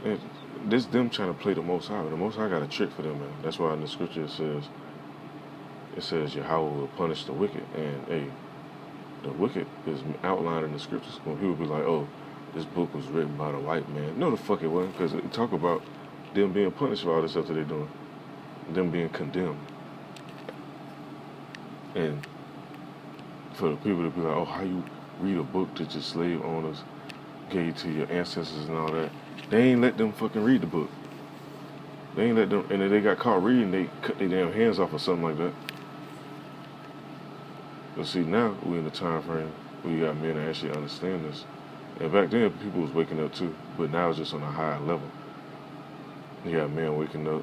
And this them trying to play the Most High. The Most High got a trick for them, man. That's why in the scripture it says Yahawah will punish the wicked. And hey, the wicked is outlined in the scriptures. When people be like, oh, this book was written by the white man. No, the fuck it wasn't, because it talk about them being punished for all the stuff that they're doing, them being condemned. And for the people to be like, oh, how you read a book that your slave owners gave to your ancestors and all that, they ain't let them fucking read the book. They ain't let them, and if they got caught reading, they cut their damn hands off or something like that. But see, now we in the time frame where you got men that actually understand this. And back then, people was waking up too, but now it's just on a higher level. You got men waking up,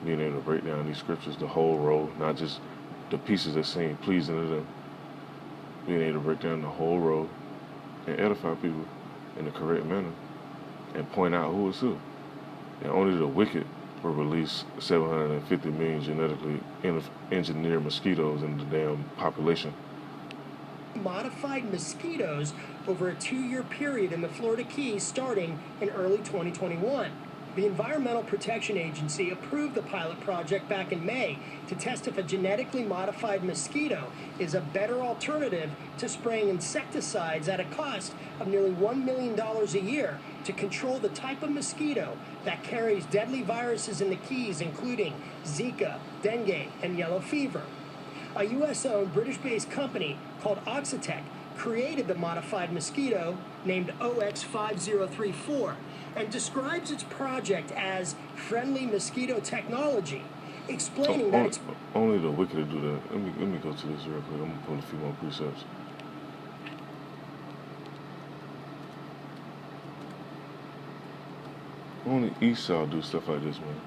being able to break down these scriptures, the whole roll, not just the pieces that seem pleasing to them. Being able to break down the whole roll and edify people in the correct manner and point out who is who. And only the wicked will release 750 million genetically engineered mosquitoes in the damn population. Modified mosquitoes over a 2-year period in the Florida Keys starting in early 2021. The Environmental Protection Agency approved the pilot project back in May to test if a genetically modified mosquito is a better alternative to spraying insecticides at a cost of nearly $1 million a year to control the type of mosquito that carries deadly viruses in the Keys, including Zika, dengue, and yellow fever. A U.S.-owned British-based company called Oxitec created the modified mosquito named OX5034 and describes its project as friendly mosquito technology, explaining that it's... Only the wicked do that. Let me go to this real quick. I'm going to pull a few more precepts. Only Esau do stuff like this, man.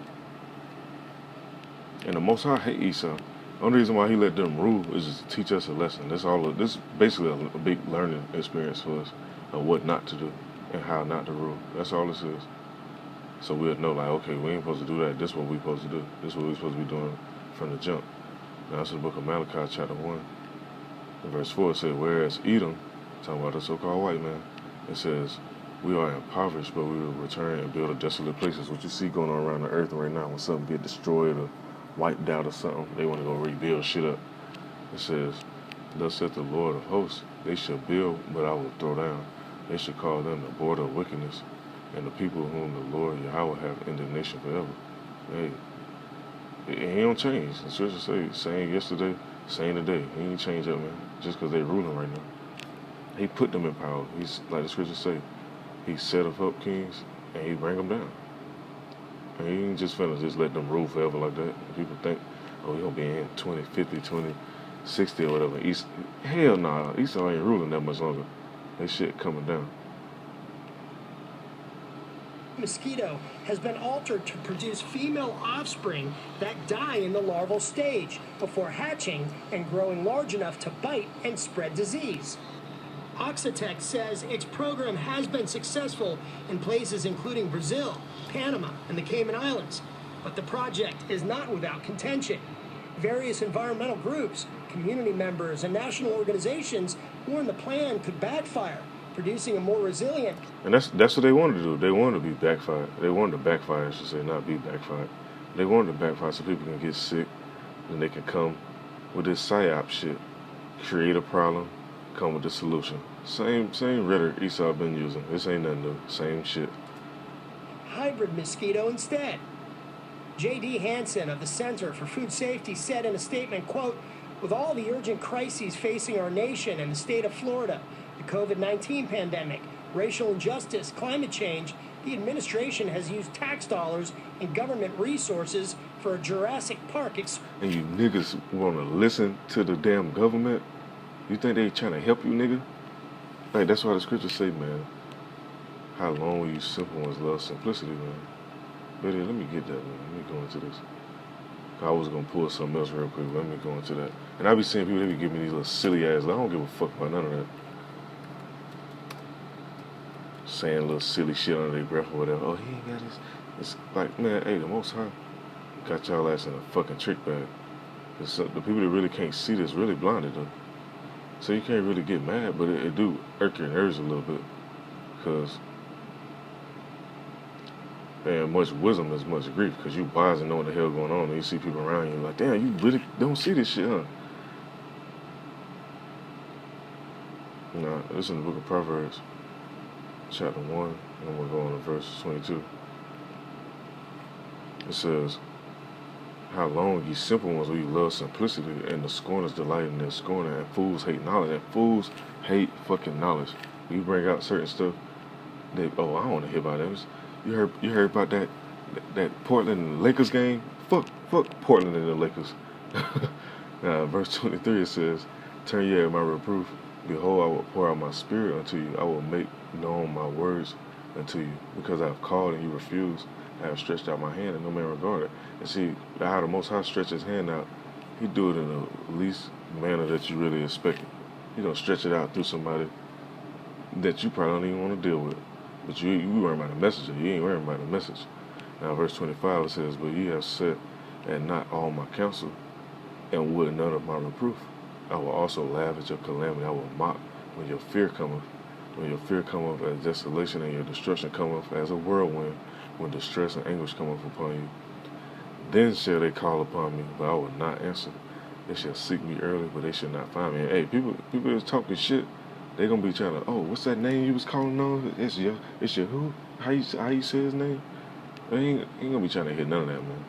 And the Most High hate Esau. The only reason why he let them rule is just to teach us a lesson. That's all. This is basically a big learning experience for us of what not to do and how not to rule. That's all this is. So we'll know, like, okay, we ain't supposed to do that. This is what we're supposed to do. This is what we're supposed to be doing from the jump. Now, it's the book of Malachi, chapter 1. In verse 4, it says, whereas Edom, talking about the so-called white man, it says, we are impoverished, but we will return and build a desolate places. What you see going on around the earth right now, when something get destroyed or wiped out or something, they want to go rebuild shit up. It says, thus saith the Lord of hosts, they shall build, but I will throw down. They shall call them the border of wickedness, and the people whom the Lord Yahawah have indignation forever. Hey, he don't change. The scripture say, same yesterday, same today. He ain't change up, man, just because they ruling right now. He put them in power. He's, like the scriptures say, he set up kings, and he bring them down. And he ain't just finna just let them rule forever like that. And people think, oh, he gonna be in 2050, 2060 or whatever. Hell nah, Esau ain't ruling that much longer. That shit coming down. Mosquito has been altered to produce female offspring that die in the larval stage before hatching and growing large enough to bite and spread disease. Oxitec says its program has been successful in places including Brazil, Panama, and the Cayman Islands, but the project is not without contention. Various environmental groups, community members, and national organizations warn the plan could backfire, producing a more resilient... And that's what they wanted to do. They wanted to be backfired. They wanted to backfire, I should say, not be backfired. They wanted to backfire so people can get sick, and they can come with this psyop shit, create a problem, come with the solution. Same rhetoric Esau been using. This ain't nothing new. Same shit. Hybrid mosquito instead. J.D. Hansen of the Center for Food Safety said in a statement, quote, with all the urgent crises facing our nation and the state of Florida, the COVID-19 pandemic, racial injustice, climate change, the administration has used tax dollars and government resources for a Jurassic Park And you niggas want to listen to the damn government? You think they trying to help you, nigga? Like, that's why the scriptures say, man, how long will you simple ones love simplicity, man? But let me get that, man. Let me go into this. I was going to pull something else real quick, but let me go into that. And I be seeing people, they be giving me these little silly ass, like, I don't give a fuck about none of that. Saying little silly shit under their breath or whatever. Oh, he ain't got this. It's like, man, hey, the Most High got y'all ass in a fucking trick bag. Cause the people that really can't see this really blinded, though. So you can't really get mad, but it do irk your nerves a little bit. Because And much wisdom is much grief, because you wise and know what the hell going on, and you see people around you like, damn, you really don't see this shit, huh? Now, this is in the book of Proverbs, chapter 1, and we'll go on to verse 22. It says, how long, ye simple ones, will you love simplicity, and the scorners delight in their scorning, and fools hate knowledge, and fools hate fucking knowledge. When you bring out certain stuff, they, oh, I don't want to hear about that. You heard about that Portland Lakers game? Fuck Portland and the Lakers. Verse 23, it says, turn ye at my reproof. Behold, I will pour out my spirit unto you. I will make known my words unto you. Because I have called and you refused. I have stretched out my hand and no man regarded. And see, how the Most High stretch his hand out, he do it in the least manner that you really expect it. He don't stretch it out through somebody that you probably don't even want to deal with. But you worry about the messenger. You ain't worrying about the message. Now, verse 25, it says, but ye have set at not all my counsel, and would none of my reproof. I will also laugh at your calamity. I will mock when your fear cometh. When your fear cometh as desolation, and your destruction cometh as a whirlwind, when distress and anguish cometh upon you. Then shall they call upon me, but I will not answer. They shall seek me early, but they shall not find me. And, hey, people that's talking shit, they gonna be trying to, oh, what's that name you was calling on? It's your who? How you say his name? They ain't gonna be trying to hit none of that, man.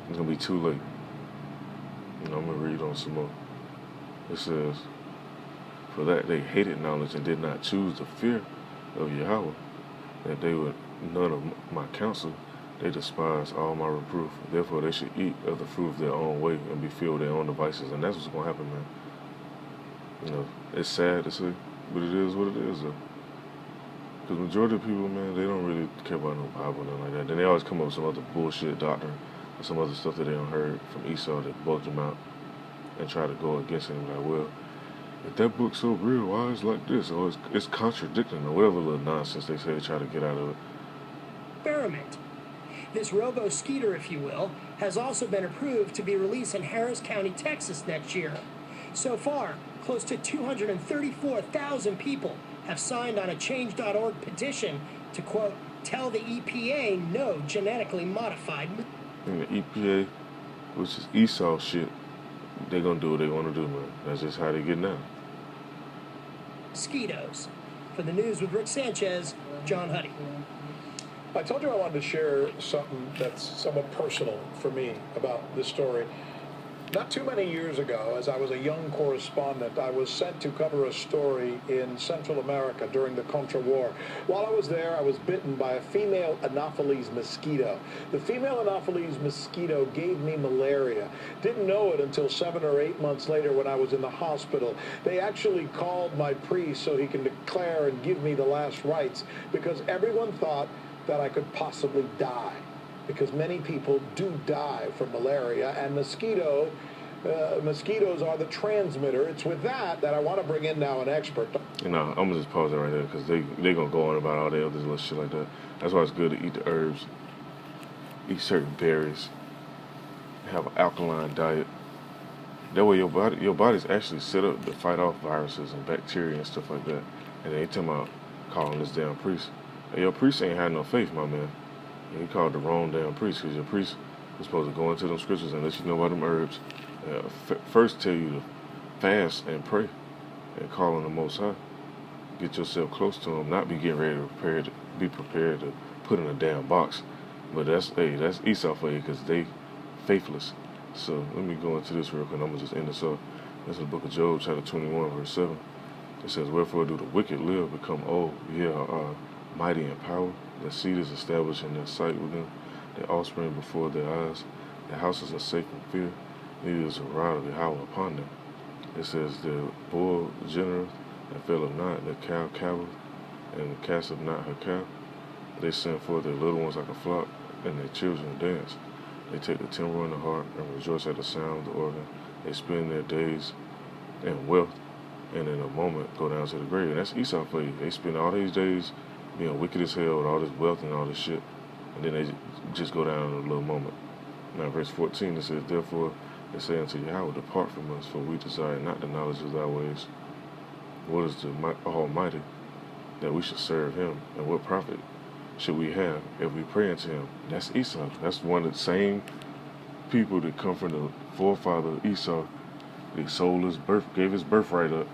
It's gonna be too late. I'm gonna read on some more. It says, for that they hated knowledge and did not choose the fear of Yahawah, that they would none of my counsel, they despise all my reproof. Therefore they should eat of the fruit of their own way and be filled with their own devices. And that's what's gonna happen, man. You know, it's sad to say, but it is what it is, though. Because majority of people, man, they don't really care about no Bible and nothing like that. Then they always come up with some other bullshit doctrine or some other stuff that they don't heard from Esau that bugged them out and try to go against him. Like, well, if that book's so real, why is it like this? Or it's contradicting or whatever little nonsense they say they try to get out of it. Experiment. This robo-skeeter, if you will, has also been approved to be released in Harris County, Texas next year. So far, close to 234,000 people have signed on a change.org petition to, quote, tell the EPA no genetically modified. And the EPA, which is Esau shit, they gonna do what they want to do, man. That's just how they get now. Mosquitoes. For the news with Rick Sanchez, John Huddy. I told you I wanted to share something that's somewhat personal for me about this story. Not too many years ago, as I was a young correspondent, I was sent to cover a story in Central America during the Contra War. While I was there, I was bitten by a female Anopheles mosquito. The female Anopheles mosquito gave me malaria. Didn't know it until 7 or 8 months later when I was in the hospital. They actually called my priest so he can declare and give me the last rites, because everyone thought that I could possibly die, because many people do die from malaria, and mosquitoes are the transmitter. It's with that I want to bring in now an expert. You know, I'm gonna just pause it right there, because they gonna go on about all the other little shit like that. That's why it's good to eat the herbs, eat certain berries, have an alkaline diet. That way your body's actually set up to fight off viruses and bacteria and stuff like that. And they talking about calling this damn priest. Hey, your priest ain't had no faith, my man. He called the wrong damn priest, because your priest was supposed to go into them scriptures and let you know about them herbs. First tell you to fast and pray and call on the Most High. Get yourself close to him, not be getting ready to be prepared to put in a damn box. But that's Esau for you, because they faithless. So let me go into this real quick. I'm going to just end this up. This is the book of Job, chapter 21, verse 7. It says, wherefore do the wicked live, become old, are mighty in power. Their seed is established in their sight with them, their offspring before their eyes. Their houses are safe from fear, neither is a rod of Yahawah upon them. It says, the bull genereth and faileth not, the cow calveth and casteth not her calf. They send forth their little ones like a flock, and their children dance. They take the timbrel in the heart and rejoice at the sound of the organ. They spend their days in wealth, and in a moment go down to the grave. And that's Esau for you. They spend all these days being wicked as hell with all this wealth and all this shit, and then they just go down in a little moment. Now, verse 14, it says, therefore they say unto Yahawah, depart from us, for we desire not the knowledge of thy ways. What is the Almighty, that we should serve him? And what profit should we have if we pray unto him? That's Esau. That's one of the same people that come from the forefather Esau. They sold his gave his birthright up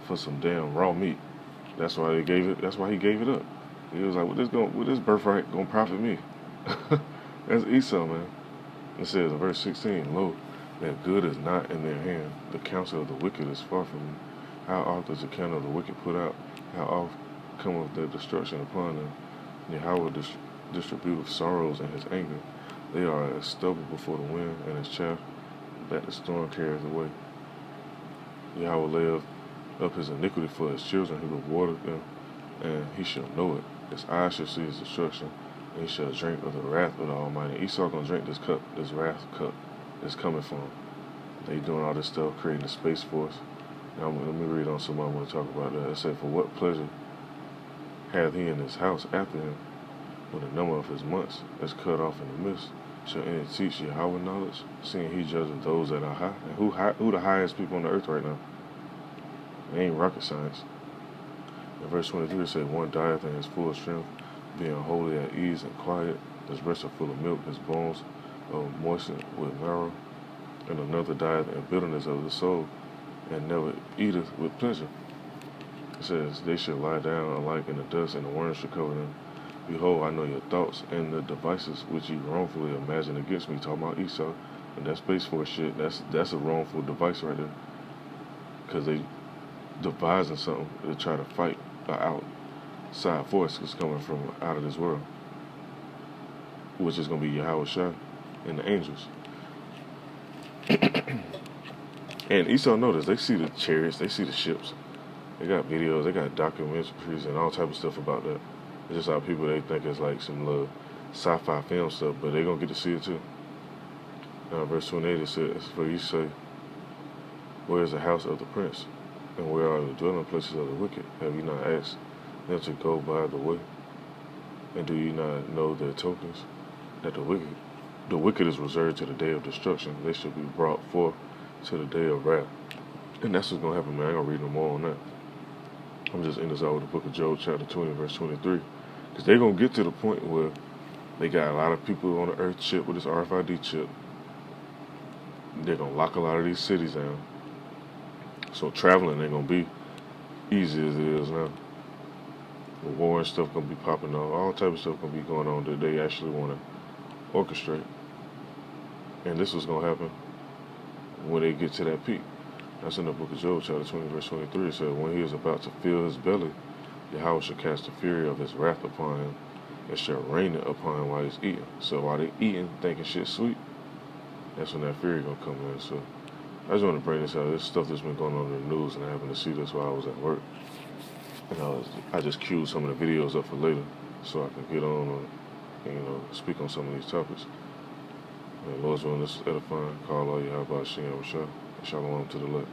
for some damn raw meat. That's why they gave it. That's why he gave it up. He was like, "What this birthright gonna profit me?" That's Esau, man. It says in verse 16, "Lo, that good is not in their hand. The counsel of the wicked is far from me. How oft is the candle of the wicked put out? How oft cometh their destruction upon them? Yahawah distributeth sorrows in his anger. They are as stubble before the wind, and as chaff that the storm carries away. Yahawah layeth up his iniquity for his children, he will water them, and he shall know it. His eyes shall see his destruction, and he shall drink of the wrath of the Almighty." Esau gonna drink this cup, this wrath cup that's coming from him. They doing all this stuff, creating a space force. Now let me read on some. I want to talk about that. It said, "For what pleasure hath he in his house after him, when the number of his months is cut off in the midst? Shall any teach Yahawah knowledge, seeing he judges those that are high?" And who the highest people on the earth right now? It ain't rocket science. In verse 23 it said, "One dieth in his full strength, being wholly at ease and quiet. His breasts are full of milk, his bones are moistened with marrow. And another dieth in bitterness of the soul, and never eateth with pleasure." It says, "They shall lie down alike in the dust, and the worms shall cover them. Behold, I know your thoughts and the devices which ye wrongfully imagine against me." Talking about Esau. And that Space Force shit, that's a wrongful device right there. Because they devising something to try to fight an outside force that's coming from out of this world, which is going to be Yahawah Shah and the angels. And Esau noticed, they see the chariots, they see the ships. They got videos, they got documentaries and all type of stuff about that. It's just how people, they think it's like some little sci-fi film stuff, but they going to get to see it too. Now verse 28 it says, "For ye say, where is the house of the prince? And where are the dwelling places of the wicked? Have ye not asked them to go by the way? And do ye not know their tokens? That the wicked is reserved to the day of destruction. They shall be brought forth to the day of wrath." And that's what's going to happen, man. I ain't going to read no more on that. I'm just in this out with the book of Job, chapter 20, verse 23. Because they're going to get to the point where they got a lot of people on the earth chip with this RFID chip. They're going to lock a lot of these cities down. So traveling ain't going to be easy as it is now. The war and stuff going to be popping off. All type of stuff going to be going on that they actually want to orchestrate. And this was going to happen when they get to that peak. That's in the book of Job, chapter 20, verse 23. It said, "When he is about to fill his belly, Yahawah shall cast the fury of his wrath upon him, and shall rain it upon him while he's eating." So while they eating, thinking shit sweet, that's when that fury going to come in. So I just want to bring this out. This stuff that's been going on in the news, and I happened to see this while I was at work. And I just queued some of the videos up for later, so I can get on and speak on some of these topics. And Lord's willing, this is edifying. Call all Yahawah Shem Shah. Shalom to the left.